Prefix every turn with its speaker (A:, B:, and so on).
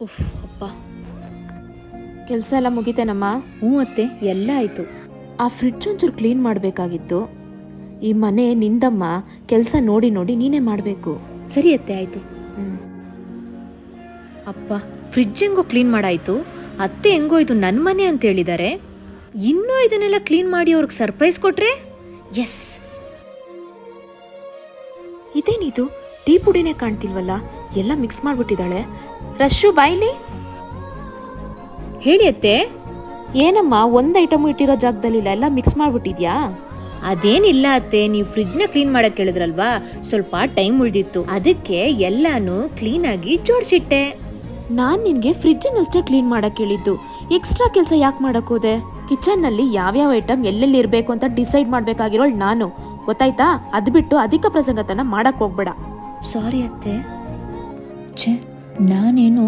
A: ಉಫ್ ಅಪ್ಪ.
B: ಕೆಲಸ ಎಲ್ಲ ಮುಗಿತೇನಮ್ಮ?
A: ಹ್ಞೂ ಅತ್ತೆ, ಎಲ್ಲ ಆಯಿತು.
B: ಆ ಫ್ರಿಡ್ಜ್ ಒಂಚೂರು ಕ್ಲೀನ್ ಮಾಡಬೇಕಾಗಿತ್ತು. ಈ ಮನೆ ನಿಂದಮ್ಮ, ಕೆಲಸ ನೋಡಿ ನೋಡಿ ನೀನೇ ಮಾಡಬೇಕು.
A: ಸರಿ ಅತ್ತೆ, ಆಯಿತು. ಅಪ್ಪ, ಫ್ರಿಡ್ಜ್ ಹೆಂಗೋ ಕ್ಲೀನ್ ಮಾಡಾಯಿತು. ಅತ್ತೆ ಹೆಂಗೋ ಇದು ನನ್ನ ಮನೆ ಅಂತ ಹೇಳಿದ್ದಾರೆ. ಇನ್ನೂ ಇದನ್ನೆಲ್ಲ ಕ್ಲೀನ್ ಮಾಡಿ ಅವ್ರಿಗೆ ಸರ್ಪ್ರೈಸ್ ಕೊಟ್ರೆ ಎಸ್.
B: ಇದೇನಿದು, ಟೀ ಪುಡಿನೇ ಕಾಣ್ತಿಲ್ವಲ್ಲ, ಎಲ್ಲ ಮಿಕ್ಸ್ ಮಾಡಿಬಿಟ್ಟಿದ್ದಾಳೆ. ರಶ್ಶು ಬಾಯ್ಲಿ.
A: ಹೇಳಿ ಅತ್ತೆ.
B: ಏನಮ್ಮ, ಒಂದು ಐಟಮು ಇಟ್ಟಿರೋ ಜಾಗದಲ್ಲಿಲ್ಲ, ಎಲ್ಲ ಮಿಕ್ಸ್ ಮಾಡಿಬಿಟ್ಟಿದ್ಯಾ?
A: ಅದೇನಿಲ್ಲ ಅತ್ತೆ, ನೀವು ಫ್ರಿಡ್ಜ್ನ ಕ್ಲೀನ್ ಮಾಡಕ್ ಕೇಳಿದ್ರಲ್ವಾ, ಸ್ವಲ್ಪ ಟೈಮ್ ಉಳಿದಿತ್ತು, ಅದಕ್ಕೆ ಎಲ್ಲಾನು ಕ್ಲೀನಾಗಿ ಜೋಡಿಸಿಟ್ಟೆ.
B: ನಾನು ನಿನಗೆ ಫ್ರಿಡ್ಜನ್ನಷ್ಟೇ ಕ್ಲೀನ್ ಮಾಡಕ್ಕೆ ಹೇಳಿದ್ದು, ಎಕ್ಸ್ಟ್ರಾ ಕೆಲಸ ಯಾಕೆ ಮಾಡಕ್ಕೆ ಹೋದೆ? ಕಿಚನ್ನಲ್ಲಿ ಯಾವ್ಯಾವ ಐಟಮ್ ಎಲ್ಲೆಲ್ಲಿ ಇರಬೇಕು ಅಂತ ಡಿಸೈಡ್ ಮಾಡಬೇಕಾಗಿರೋಳು ನಾನು, ಗೊತ್ತಾಯ್ತಾ? ಅದು ಬಿಟ್ಟು ಅಧಿಕ ಪ್ರಸಂಗತನ ಮಾಡಕ್ಕೆ ಹೋಗ್ಬೇಡ.
A: ಸಾರಿ ಅತ್ತೆ. ಛೇ, ನಾನೇನು